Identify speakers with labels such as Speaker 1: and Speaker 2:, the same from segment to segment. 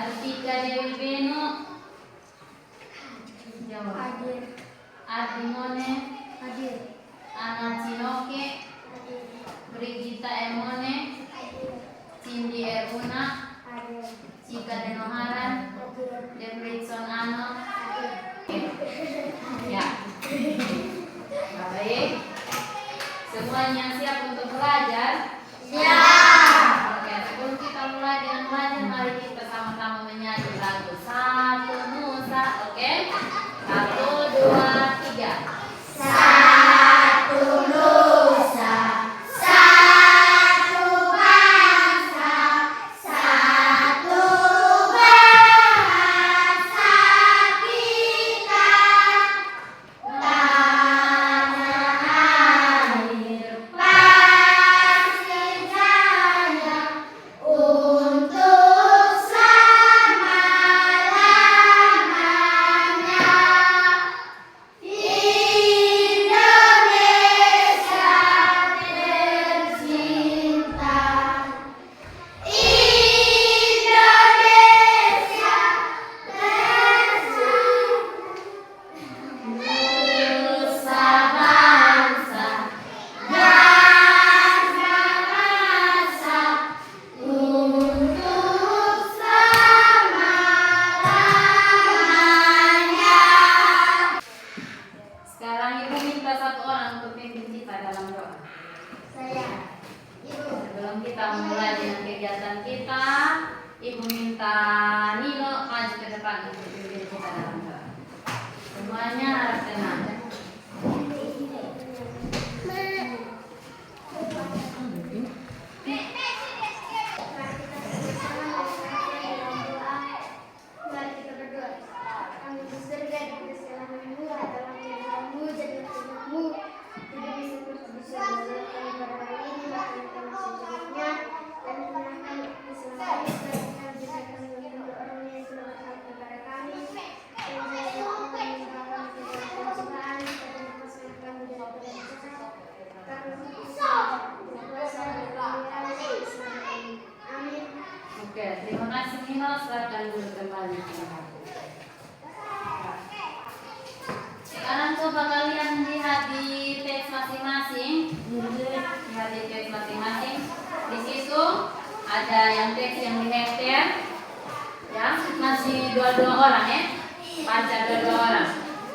Speaker 1: Artika Dewi Beno. Jawab.
Speaker 2: Hadir.
Speaker 1: Ardimone.
Speaker 2: Hadir.
Speaker 1: Ana Cinoke.
Speaker 2: Hadir.
Speaker 1: Brigita Emone.
Speaker 2: Hadir.
Speaker 1: Cindy Eruna.
Speaker 2: Hadir.
Speaker 1: Cika Denoharan.
Speaker 2: Hadir.
Speaker 1: Debritson Ano.
Speaker 2: Hadir.
Speaker 1: Ya. Baik. Semuanya siap untuk belajar? Oke, sebelum kita mulai dengan belajar, mari kita sama-sama menyanyi lagu Satu Nusa. Oke? 1, 2, 3.
Speaker 2: Satu nusa, satu bangsa, satu bahasa kita. Tanah air pasti jaya untuk selama-lamanya. Indonesia tercinta, Indonesia nusa bangsa, bangsa rasa untuk selama-lamanya.
Speaker 1: Sekarang Ibu minta satu orang untuk pimpin kita dalam doa.
Speaker 2: Saya, Ibu.
Speaker 1: Sebelum kita mulai dengan kegiatan kita, Ibu minta Nino maju ke depan untuk pimpin kita dalam doa. Semuanya harus tenang.
Speaker 2: Mari kita berdoa. Kami di surga diberikan namamu, datanglah kerajaanmu, jadilah kehendakmu, tidak bisa seperti di surga. Kami pada hari ini makan kami secukupnya, dan berilah kami kesalahan kami, dan berikan kami untuk orang yang telah bersalah kepada kami, dan jangan kami membawa kami ke dalam pencobaan, dan lepaskan kami daripada yang jahat. Karena kuasa dan kemuliaan sampai selama-lamanya. Amin.
Speaker 1: Oke, terima kasih Nino. Silakan duduk kembali. Sekarang coba kalian lihat di teks masing-masing. Lihat di teks masing-masing. Di situ ada yang teks yang di hektar. Ya, masih dua-dua orang ya. Baca dua-dua orang.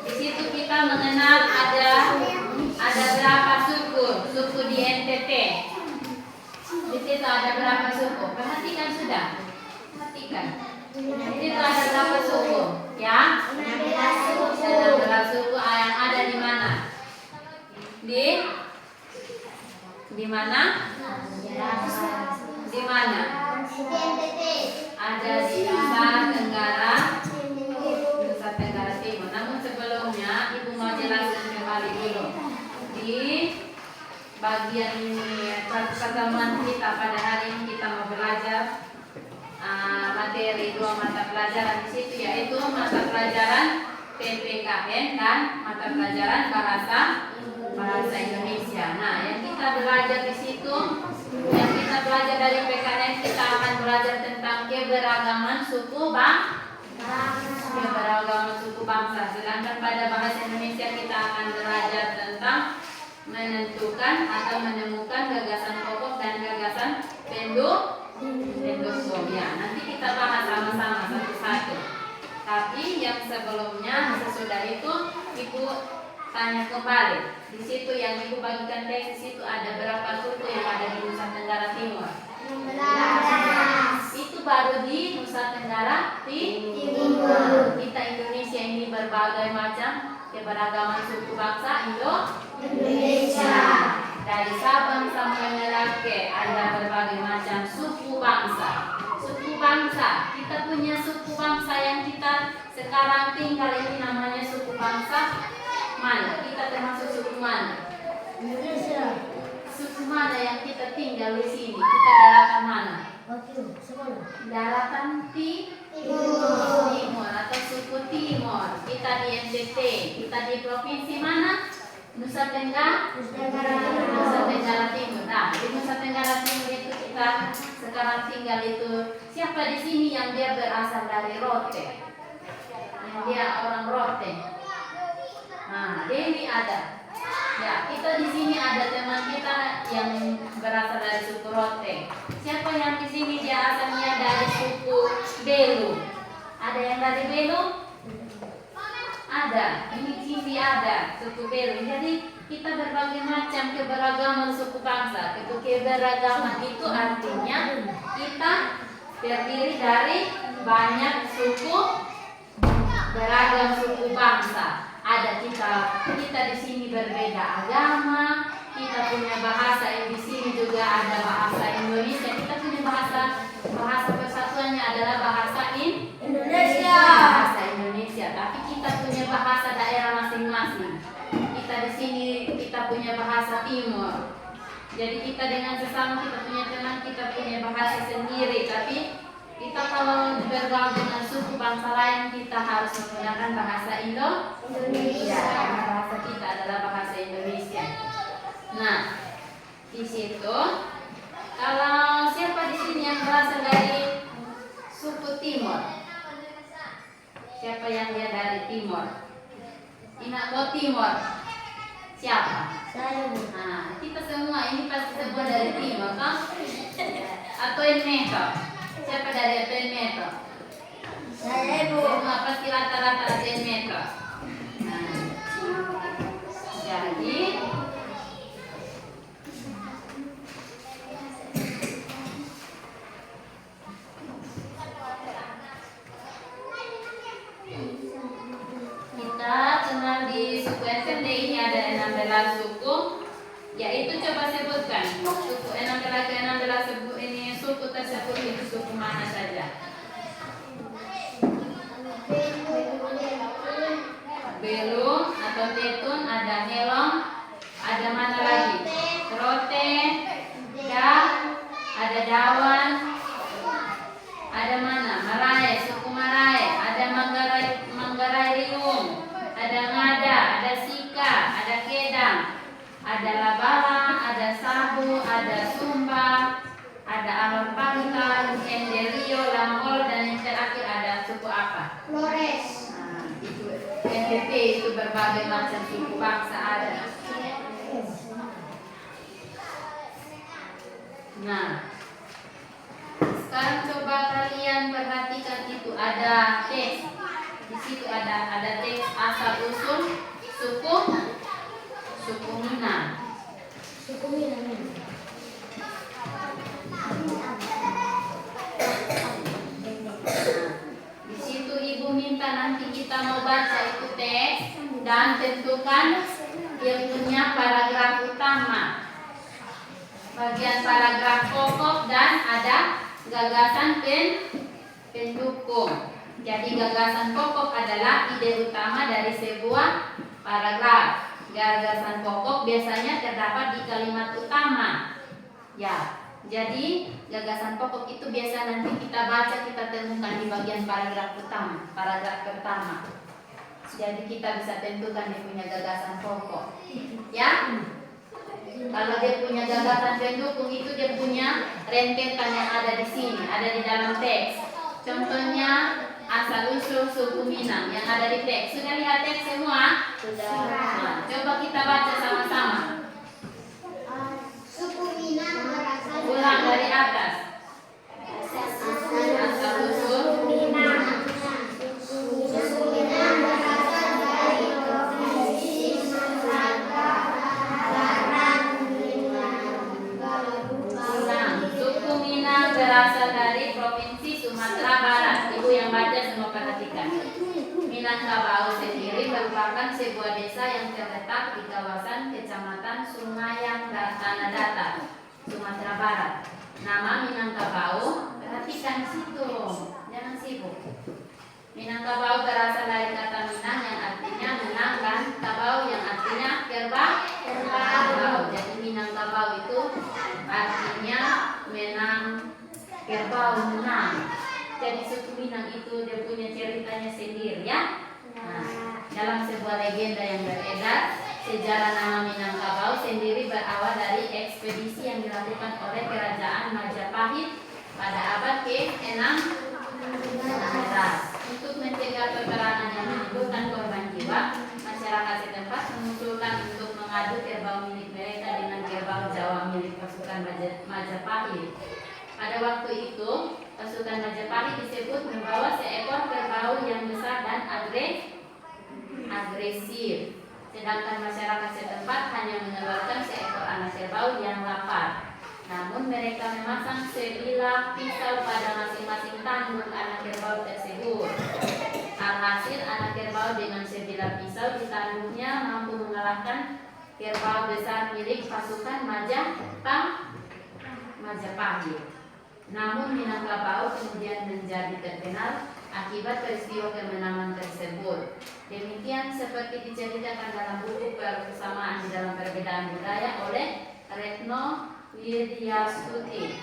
Speaker 1: Di situ kita mengenal ada berapa suku di NTT. Di situ ada berapa suku? Perhatikan sudah. Perhatikan. Di situ ada berapa suku? Ya? 16 suku yang ada di mana? Di mana? Di mana? Ada di Nusa Tenggara Timur. Namun sebelumnya Ibu mau jelaskan kembali dulu. Di bagian pertemuan kita pada hari ini kita mau belajar materi 2 mata pelajaran di situ, yaitu mata pelajaran PPKN dan mata pelajaran bahasa Indonesia. Nah, yang kita belajar di situ, yang kita belajar dari PKN, kita akan belajar tentang keberagaman suku bangsa. Sedangkan pada bahasa Indonesia kita akan belajar tentang menentukan atau menemukan gagasan pokok dan gagasan pendukung. Ya, nanti kita bahas sama-sama satu-satu. Tapi yang sebelumnya, sesudah itu Ibu tanya kembali. Di situ yang Ibu bagikan teks, di situ ada berapa suku yang ada di Nusa Tenggara Timur?
Speaker 2: 16.
Speaker 1: Itu baru di Nusa Tenggara Timur. Kita Indonesia ini berbagai macam keberagaman suku bangsa Indonesia. Dari Sabang sampai Merauke ada berbagai macam suku bangsa. Suku bangsa kita punya suku bangsa yang kita sekarang tinggal ini namanya suku bangsa mana? Kita termasuk suku mana?
Speaker 2: Indonesia.
Speaker 1: Suku mana yang kita tinggal di sini? Kita daratan mana? Daratan Timur atau suku Timur. Kita di NTT. Kita di provinsi mana? Nusa Tenggara Timur. Nah, di Nusa Tenggara Timur itu kita sekarang tinggal itu. Siapa di sini yang dia berasal dari Rote? Yang dia orang Rote. Nah, Dewi ada. Ya, kita di sini ada teman kita yang berasal dari suku Rote. Siapa yang di sini dia asalnya dari suku Belu? Ada yang dari Belu? Ada. Ini sini ada suku Belu. Jadi kita berbagai macam keberagaman suku bangsa. Keberagaman itu artinya kita terdiri dari banyak suku, beragam suku bangsa. Ada kita di sini berbeda agama, kita punya bahasa yang di sini juga ada bahasa Indonesia. Kita punya bahasa persatuannya adalah bahasa
Speaker 2: Indonesia.
Speaker 1: Bahasa Indonesia. Tapi kita punya bahasa daerah masing-masing. Kita di sini kita punya bahasa Timur. Jadi kita dengan sesama kita punya teman, kita punya bahasa sendiri. Tapi kita kalau bergaul dengan suku bangsa lain kita harus menggunakan bahasa Indonesia. Karena bahasa kita adalah bahasa Indonesia. Nah, di situ kalau siapa di sini yang berasal dari suku Timur? Siapa yang dia dari Timur? Inako Timur. Siapa?
Speaker 2: Saya.
Speaker 1: Nah, kita semua ini pasti semua dari Timur, kan? Atau Enmeto? Siapa dari Enmeto?
Speaker 2: Saya, Bu.
Speaker 1: Semua pasti rata-rata Enmeto. Nah, jadi kita kenal di suku SND ini ada 16 suku, yaitu coba sebutkan suku 16 suku tersebut itu suku mana saja? Belu atau Tetun, ada Helong, ada mana lagi? Rote, ada Dawan, ada mana? Marae, suku Marae, ada Manggarai Riung, ada Ngada, ada Sika, ada Kedang, ada Labala, ada Sabu, ada Sumba, ada Alorpangka, Enderio, Lamol, dan yang terakhir ada suku apa?
Speaker 2: Flores.
Speaker 1: Nah, itu NTT itu berbagai macam suku bangsa ada. Nah, sekarang coba kalian perhatikan itu ada teks. Di situ ada teks asal usul suku Minang.
Speaker 2: Suku Minang.
Speaker 1: Di situ Ibu minta nanti kita mau baca itu teks dan tentukan dia punya paragraf utama, bagian paragraf pokok dan ada gagasan pendukung. Jadi gagasan pokok adalah ide utama dari sebuah paragraf. Gagasan pokok biasanya terdapat di kalimat utama. Ya, jadi gagasan pokok itu biasa nanti kita baca, kita temukan di bagian paragraf utama, paragraf pertama. Jadi kita bisa tentukan dia punya gagasan pokok. Ya, kalau dia punya gagasan pendukung itu dia punya rentetan yang ada di sini, ada di dalam teks. Contohnya asal usul suku Minang yang ada di teks. Sudah lihat teks semua?
Speaker 2: Sudah.
Speaker 1: Nah, coba kita baca sama-sama.
Speaker 2: Suku Minang berasal
Speaker 1: Ulang dari atas.
Speaker 2: asal
Speaker 1: usul
Speaker 2: Minang. Suku Minang berasal dari provinsi Sumatera Barat.
Speaker 1: Ulang. Suku Minang berasal dari provinsi Sumatera Barat. Ibu yang baca semua perhatikan. Minangkabau sendiri merupakan sebuah desa yang terletak di kawasan Kecamatan Sungayang Tanah Datar, Sumatera Barat. Nama Minangkabau, perhatikan situ, jangan sibuk. Minangkabau berasal dari kata Minang yang artinya menang dan kabau yang artinya kerbau. Jadi Minangkabau itu artinya menang, kerbau menang. Jadi suku Minang itu dia punya ceritanya sendiri ya. Nah, dalam sebuah legenda yang beredar, sejarah nama Minangkabau sendiri berawal dari ekspedisi yang dilakukan oleh kerajaan Majapahit pada abad ke-6 untuk mencegah peperangan yang menimbulkan korban jiwa. Masyarakat setempat mengusulkan untuk mengadu kerbau milik mereka dengan kerbau Jawa milik pasukan Majapahit. Pada waktu itu, pasukan Majapahit disebut membawa seekor kerbau yang besar dan agresif. Sedangkan masyarakat setempat hanya mengeluarkan seekor anak kerbau yang lapar. Namun mereka memasang sebilah pisau pada masing-masing tanduk anak kerbau tersebut. Alhasil anak kerbau dengan sebilah pisau di tanduknya mampu mengalahkan kerbau besar milik pasukan Majapahit. Namun Minangkabau kemudian menjadi terkenal akibat peristiwa kemenangan tersebut. Demikian seperti diceritakan dalam buku Persamaan di dalam Perbedaan Budaya oleh Retno Widyastuti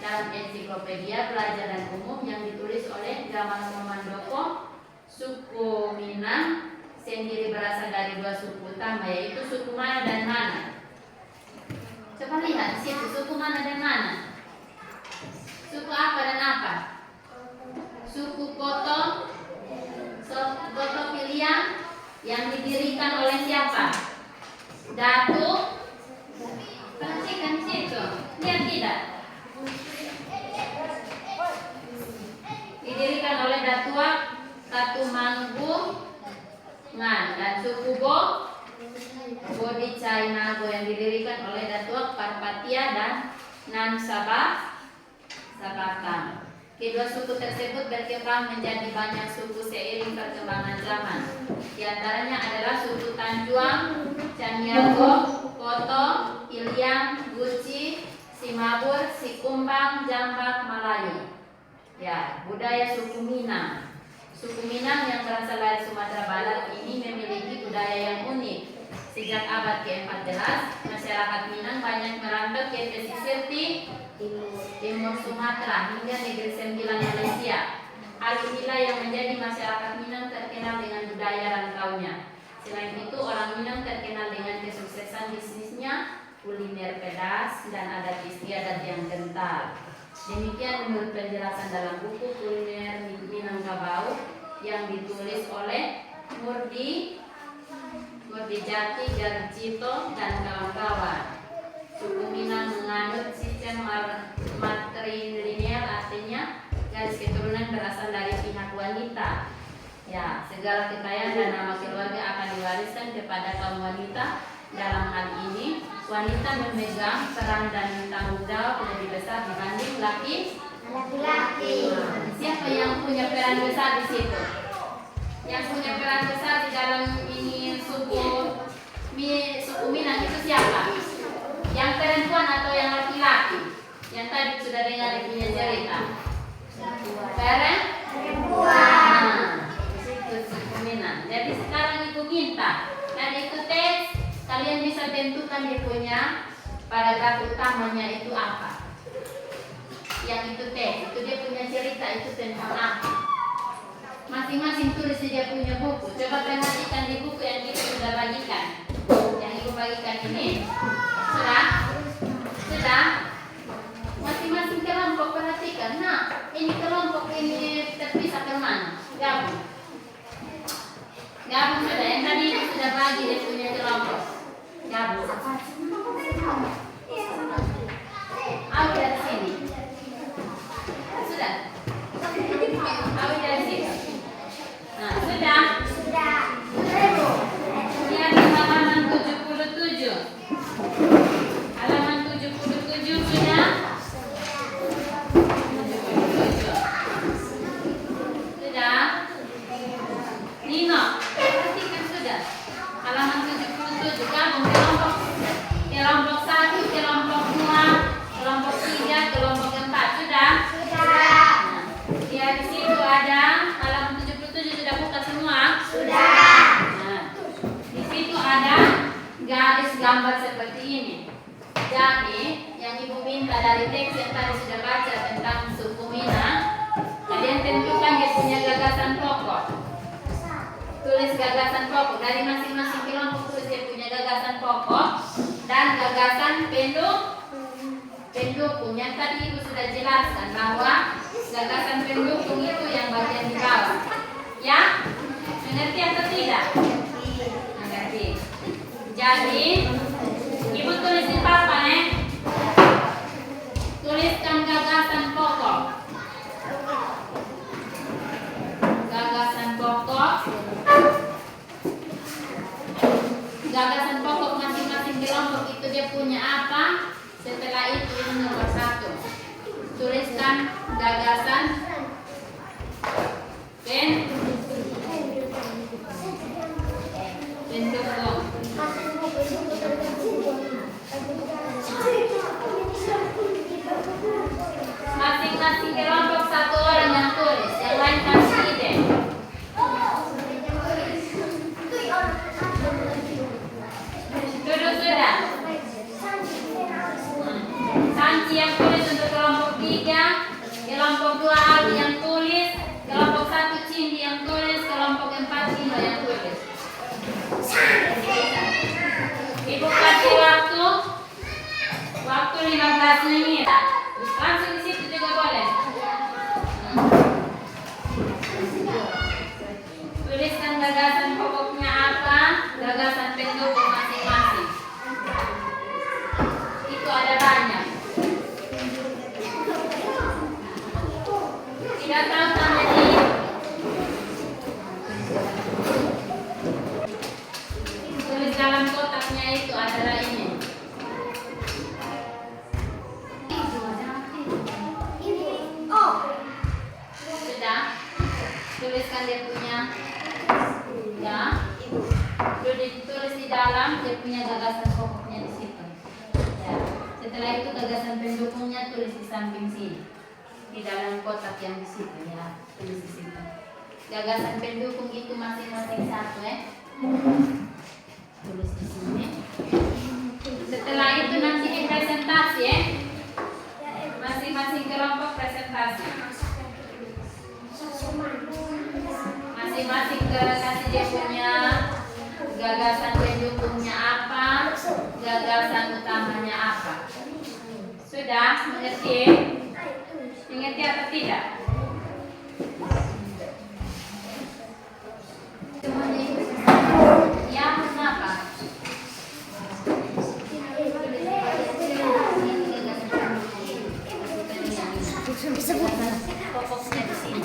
Speaker 1: dalam ensiklopedia pelajaran umum yang ditulis oleh Gamal Momandoko. Suku Minang sendiri berasal dari dua suku utama, yaitu suku mana dan mana. Coba lihat di situ, suku mana dan mana? Suku apa dan apa? Suku Koto Piliang yang didirikan oleh siapa? Datu. Perhatikan di situ. Lihat tidak? Didirikan oleh Datua Katumanggungan dan suku Bodhicayanago yang didirikan oleh Datua Parpatia dan Nan Sabakam. Kedua suku tersebut berkembang menjadi banyak suku seiring perkembangan zaman. Di antaranya adalah suku Tanjuang, Caniago, Koto, Iliang, Guci, Simabur, Sikumbang, Jambak, Malayu. Ya, budaya suku Minang. Suku Minang yang berasal dari Sumatera Barat ini memiliki budaya yang unik. Sejak abad ke-14, masyarakat Minang banyak merantau ke pesisir timur Sumatera hingga Negeri Sembilan Malaysia. Hal inilah yang menjadi masyarakat Minang terkenal dengan budaya rantaunya. Selain itu, orang Minang terkenal dengan kesuksesan bisnisnya, kuliner pedas, dan adat istiadat yang kental. Demikian menurut penjelasan dalam buku Kuliner Minangkabau yang ditulis oleh Murdi Jati Garjito dan kawan-kawan. Suku Minang menganut sistem matrilineal, artinya garis keturunan berasal dari pihak wanita. Ya, segala kekayaan dan nama keluarga akan diwariskan kepada kaum wanita. Dalam hal ini, wanita memegang peran dan tanggung jawab lebih besar dibanding laki-laki. Siapa yang punya peran besar di situ? Yang punya peran besar di dalam ini suku Minang itu siapa? Yang perempuan atau yang laki-laki? Yang tadi sudah dengar dia punya cerita. Perempuan. Itu suku Minang. Jadi sekarang itu minta. Dan itu teks kalian bisa tentukan dia punya paragraf utamanya itu apa. Yang itu teks, itu dia punya cerita itu tentang apa. Masing-masing tulis dia punya buku. Coba perhatikan di buku yang kita sudah bagikan. Yang ibu bagikan ini sudah masing-masing kelompok perhatikan. Nah, ini kelompok ini terpisah ke mana? Gabung sudah. Yang tadi ibu sudah bagi dia punya kelompok. Gabung. Awi dari sini. Sudah. Awi dari sini. Nah, sudah. Lihat di halaman 77. Halaman 77 sudah. 77. Sudah. Nino, perhatikan sudah. Halaman 77 gabung kelompok 1, kelompok 2, kelompok 3, kelompok 4. Sudah? Sudah. Nah, di situ ada gambar seperti ini. Jadi, yang Ibu minta dari teks yang tadi sudah baca tentang suku Minang, kalian tentukan dia punya gagasan pokok. Tulis gagasan pokok dari masing-masing kelompok, tulis dia punya gagasan pokok dan gagasan pendukung. Yang tadi Ibu sudah jelaskan bahwa gagasan pendukung itu yang bagian di bawah. Ya? Mengerti atau tidak? Mengerti. Jadi, Ibu tulis di papan ya. Tuliskan gagasan pokok. Gagasan pokok. Gagasan pokok masing-masing kelompok itu dia punya apa? Setelah itu ini nomor 1. Tuliskan gagasan pendukung. Masing-masing kelompok 1 orang yang tulis, yang lain kasih ide. Duduk sudah. Sanci yang tulis untuk kelompok 3, kelompok 2 Ali yang tulis, kelompok 1 Cindi yang tulis, kelompok 4 Cino yang tulis. Ibu kasih waktu 15 menit. Langsung di situ juga boleh. Tuliskan gagasan pokoknya apa, gagasan pendukung masing-masing. Itu ada banyak. Tidak tahu tanda di tulis dalam kotaknya itu adalah ini. Sudah? Tuliskan dia punya ya. Tulis di dalam dia punya gagasan pokoknya di situ. Ya. Setelah itu gagasan pendukungnya tulis di samping sini. Di dalam kotak yang di situ ya, tulis di situ. Gagasan pendukung itu masing-masing 1 ya. Tulis di sini. Setelah itu nanti di presentasi ya. Masing-masing kelompok presentasi. Masing-masing kasih dia punya gagasan pendukungnya apa, gagasan utamanya apa. Sudah mengerti? Mengerti atau tidak? Ya, kenapa? Pokoknya di sini.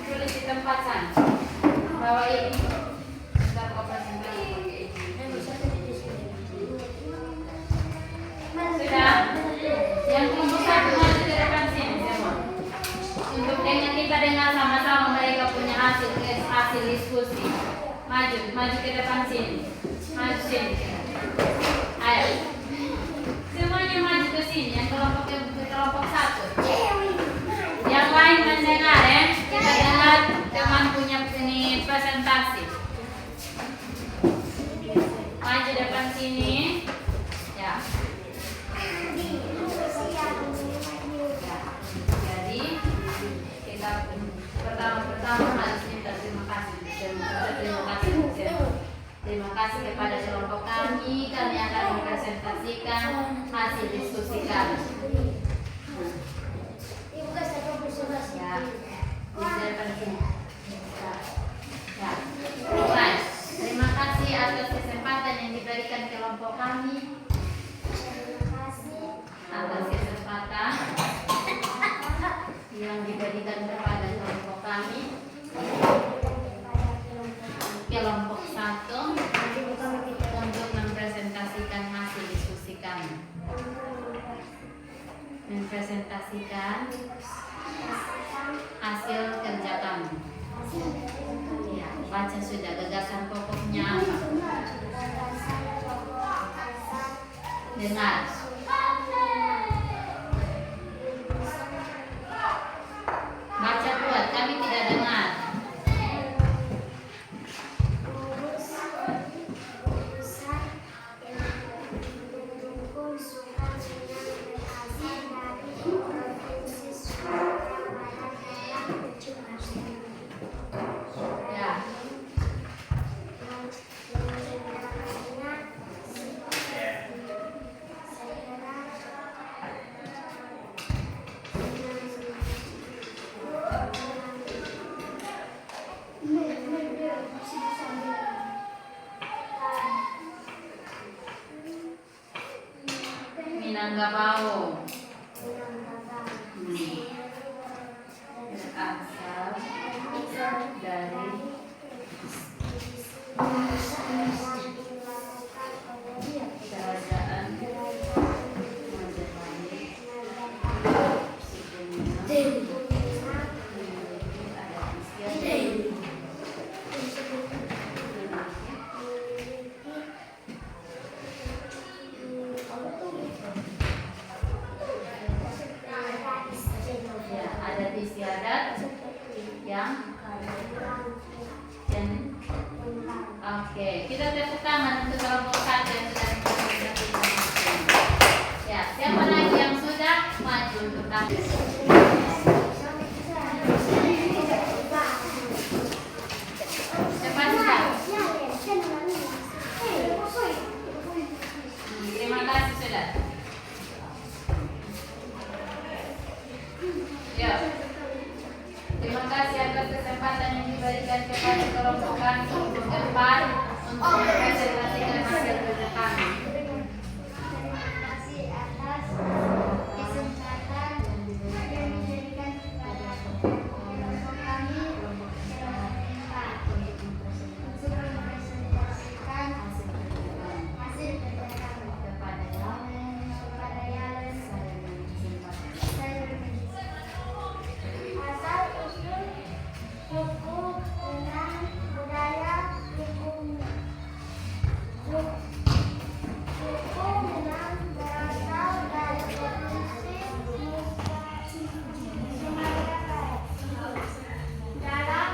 Speaker 1: Tulis di tempat sana. Bawa ini. Kita operasi pakai ini. Sudah. Yang kelompok 1 maju ke depan sini semua. Untuk kita dengar sama-sama mereka punya hasil diskusi. Maju ke depan sini. Maju sini. Ayo. Semuanya maju ke sini. Yang kelompok 1. Yang lain mendengar ya. Kita dengar teman punya ini presentasi. Maju depan sini. Ya. Jadi kita pertama harus minta terima kasih. Terima kasih kepada kelompok kami. Kami akan mempresentasikan hasil diskusi kami. Ya. Mulai. Terima kasih atas kesempatan yang diberikan kelompok kami. Atas kesempatan yang diberikan kepada kelompok kami. Kelompok 1 untuk mempresentasikan hasil diskusi kami. Mempresentasikan hasil kerja kami. Ya, baca sudah gagasan pokoknya apa. Dengar. Baca kuat, kami tidak dengar. Minangkabau.
Speaker 2: Minangkabau.
Speaker 1: Berasal dari kerajaan adat istiadat yang oke, kita tepuk tangan untuk kelompok satu yang sudah dipresentasikan. Ya, siapa lagi yang sudah maju untuk tampil? Cepat sudah. Terima kasih sudah. Ya. Terima kasih atas kesempatan yang diberikan kepada kelompok kami untuk depan untuk mempresentasikan hasil kerja kami.
Speaker 2: Terima kasih atas kesempatan yang diberikan kepada kelompok kami untuk mempresentasikan hasil kerja kami kepada yang asal usul suku dengan budaya suku Minang berasal dari provinsi Sumatera Barat.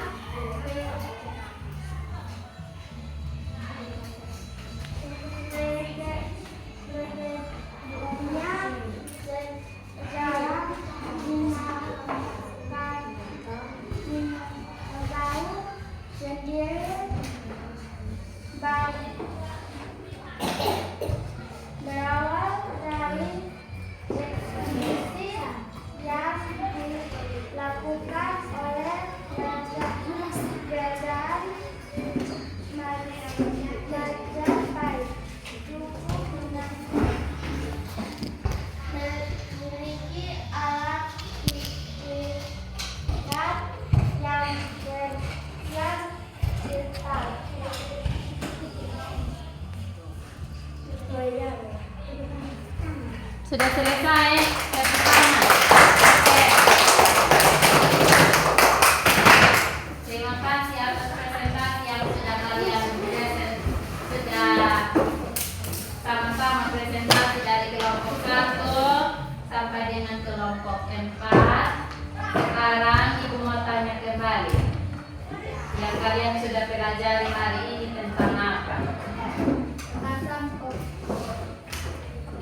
Speaker 2: Dalam sejarah Minangkabau sendiri berawal dari ekspedisi yang dilakukan oleh kerajaan Majapahit. Suku Minang memiliki alat istiadat yang vital.
Speaker 1: Sudah selesai. Tepuk tangan. Oke. Terima kasih atas presentasi yang sudah kalian sudah sama-sama presentasi dari kelompok 1 sampai dengan kelompok 4. Sekarang Ibu mau tanya kembali. Yang kalian sudah pelajari hari ini tentang apa?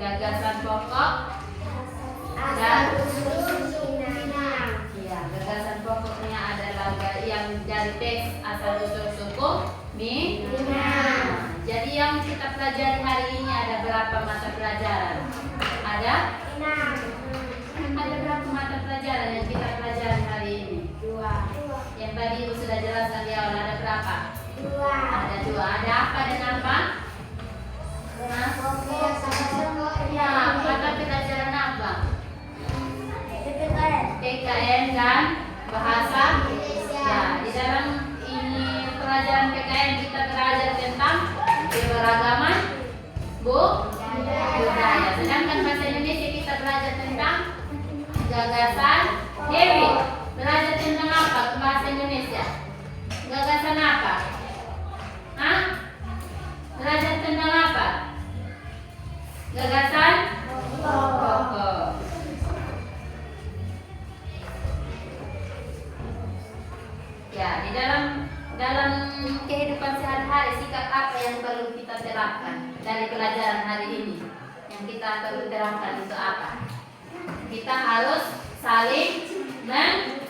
Speaker 1: Gagasan pokok dan ya, gagasan pokoknya adalah yang dari teks asal usul suku Minang. Jadi yang kita pelajari hari ini ada berapa mata pelajaran? Ada berapa mata pelajaran yang kita pelajari hari ini? 2. Yang tadi Ibu sudah jelaskan di awal ada berapa?
Speaker 2: 2.
Speaker 1: Ada 2. Ada apa dan apa? Ya, mata pelajaran apa? PKN dan bahasa. Ya, di dalam ini pelajaran PKN kita belajar tentang keberagaman budaya. Sedangkan bahasa Indonesia kita belajar tentang gagasan. Dewi, belajar tentang apa bahasa Indonesia? Gagasan apa? Hah? Belajar tentang apa? Gagasan pokok. Ya, di dalam kehidupan sehari-hari sikap apa yang perlu kita terapkan dari pelajaran hari ini? Yang kita perlu terapkan itu apa? Kita harus saling menghargai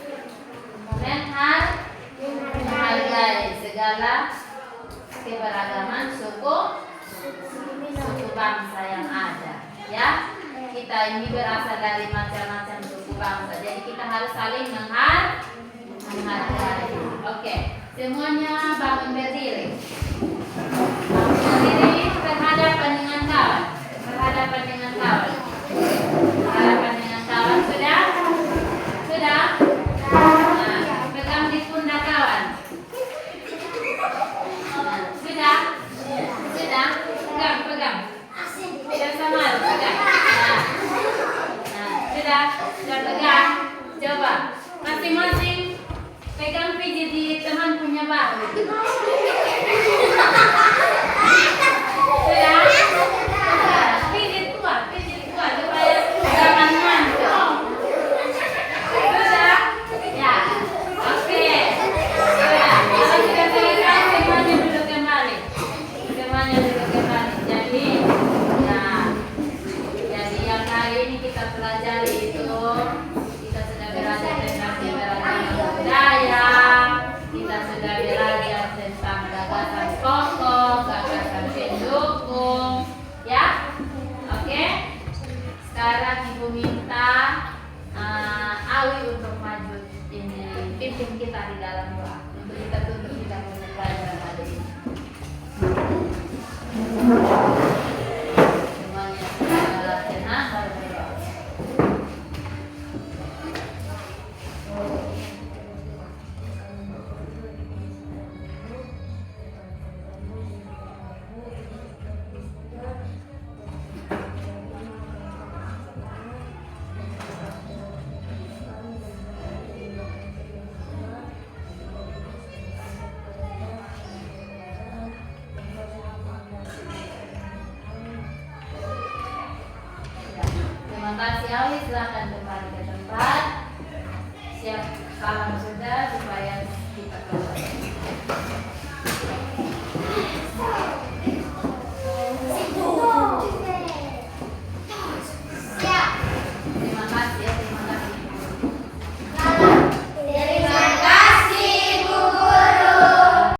Speaker 1: segala keberagaman suku bangsa yang ada. Ya, kita ini berasal dari macam-macam suku bangsa. Jadi kita harus saling menghargai. Oke, semuanya bangun berdiri. Bangun berdiri berhadapan dengan kawan. Berhadapan dengan kawan. teman punya baru. Pijit tua supaya jangan ngantuk. Sudah? Ya. Oke. Sudah. Kalau sudah selesai semuanya duduk kembali. Semuanya duduk kembali. Jadi, ya. Jadi yang kali ini kita pelajari itu kita sudah belajar tentang keberadaan budaya. Kita sudah belajar tentang gagasan pokok, gagasan pendukung, ya, oke. Sekarang ibu minta Awi untuk maju ini pimpin kita di dalam doa untuk kita tutup kita punya pelajaran hari ini. Semuanya sudah tenang baru berdoa. Terima kasih Awi, silakan kembali ke tempat. Siap, paham sudah supaya